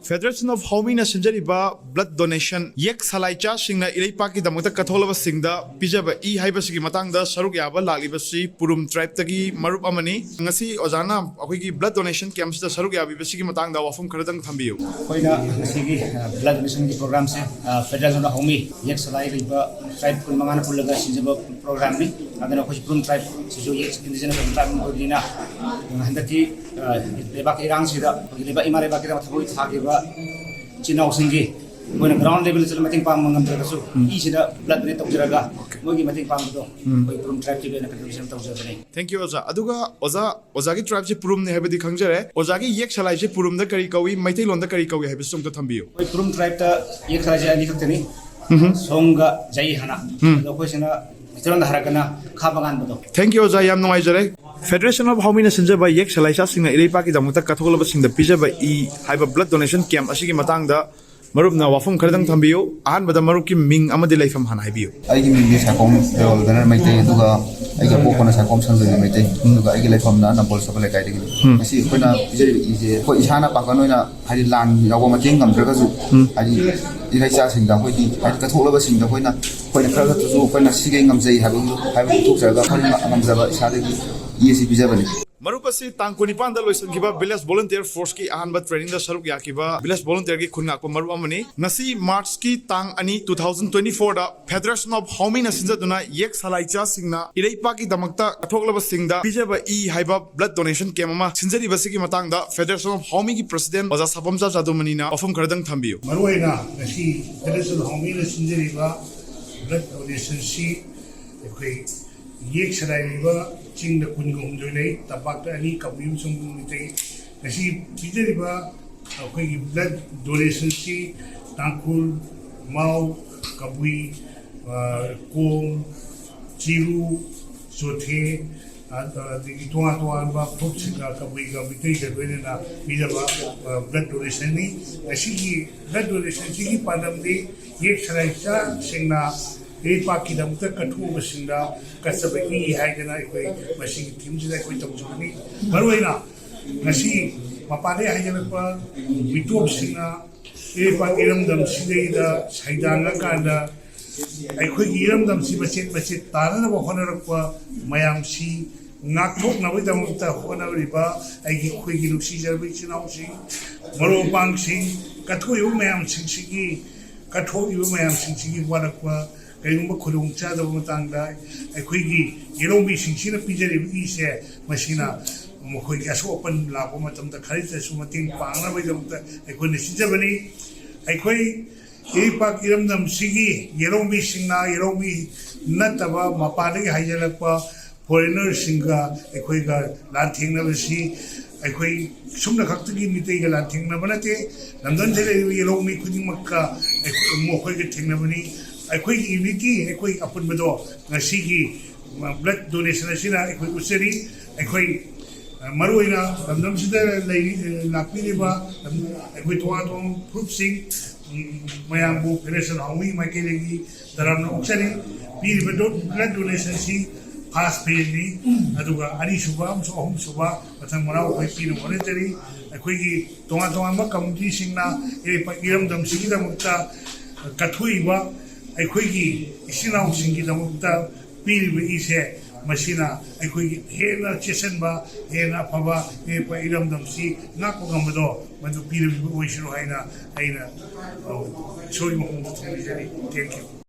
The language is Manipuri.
Federation of Haomee na sinjariba blood donation yeksalai cha singna Ereipakki damakta katthoklabasingda pijaba haiba sigi matangda saruk yaba laklibasi purum tribe tagi marup amani ngasi ojana akhoi blood donation camp sida saruk yabi sigi matangda wafum kharadang thambiyu koina sigi blood donation ki program se Federation of Haomee yeksalai riba tribe kun mangana pulaga sinjaba program ni adana khoi purum tribe sijo yek indigenous tribe ko dina handaki lebak irang sida lebak imare bakira mathoi thageba China Singi, when a ground level is a mating palm among them, each blood net of Jaraga, Mogi mating palm, from tribe to the contribution of Thank you, Oza. Aduga, Ozagi tribes Purum Nebedi Kangere, Ozagi Yeksalai Purum the Karikawi, Maitil on the Karikawi have some to Tambio. Purum tribe Yeksaja and Nikotani, Songa Jaihana, the question on the Harakana, Kabangan. Thank you, Oza Yam Noizere. Federation of Haomee na sinjaba yeksalai cha singna Ereipakki damakta katthoklabasingda pijaba haiba blood donation camp asigi matangda marupna wafum kharadang thambiyu ahanbada marupki ming amadi laifam hana haibiyu aigi ming sakom deoldaner maite duga aiga pokona sakom sanjani maite duga aigi laifam na nambol sabale kai degi masi koina pijari ije ko isana pakanoina hari lan yawa mating ngamdraga ju hari iraicha singda hoi hari katthoklabasingda koina khara tu koina sige ngamjai habu tukjaga khari ngamjaba isadegi yesi pijabani Marupasi tangkuni panda loisan kiba village volunteer force ki ahanba training da saruk ya kiba village volunteer ki khunna ko maru amani nasi march ki tang ani 2024 da Federation of Haomee na sinjaduna yeksalai cha singna Ereipakki damakta katthoklabasingda pijaba haiba blood donation camp ama sinjari basiki matang da Federation of Haomee ki president oza sapamcha jadumani na ofum kharadang thambiyu maruaina nasi Federation of Haomee na sinjari ba blood donation si ekoi yeksalai ba Ching the Kungum Dune, Tabak any Kabim Sumite, the sheep Pijariba, a blood donation sea, Tankul, Mau, Kabui, Kom, Chiru, Sote, the Tuatuamba, Popsica, Kabui, Kabita, Venena, Pijaba, blood donation, the she blood donation, Sigi Padam de Yeksalai, Singna. Ereipakki damakta katthoklabasingda kasabaki haidana ikoi masing team sida ikoi tamjani maruaina ngasi mapade haidana mitop singna Ereipakki iramdam sidaida saidanga kanda ikoi iramdam si macet tarana honarakpa mayam si ngakthoknabai damakta honariba aigi khoigi nuksi jarbai chinau sing marupang sing kathoyu mayam sing sigi kathoyu mayam sing sigi warakpa Kayumba Khulungcha the Mutanga, a quiggy, Yelomi Shinchina Pijari Ise, Machina, Mokoi as open Lapomatum, the Karita Sumatin Panga with a Kunishabani, a quay, Ereipakki Iramdam Sigi, Yelomi Singna, Yelomi Natava, Mapadi, Hajalapa, foreigner singer, a quiga, Lanting Navasi, a quay, Sumna Kaktaki Mitega Lanting Navanate, London Yelomi Kudimaka, a Mokoi Tingnavani. Aikoi unity aikoi apun bado ngasi blood donation asina aikoi useri aikoi maruina lamdam sida lakni ba aikoi tuatong proof sing mayambu Federation Haomee makelegi daram oksari pi bado blood donation si pass pay ni aduga ani suba so hom suba patang marau koi pi no monetary aikoi gi tuatong ma community singna Ereipakki iramdam sigida mutta kathuiba Aikoi Isina Singi the Mukta, Piri Ise, Machina, Aikoi Hena Chesenba, Hena Pava, Epa Idam Damsi, Nakogamado, but the Piri Wishino Haina, show you. Thank you.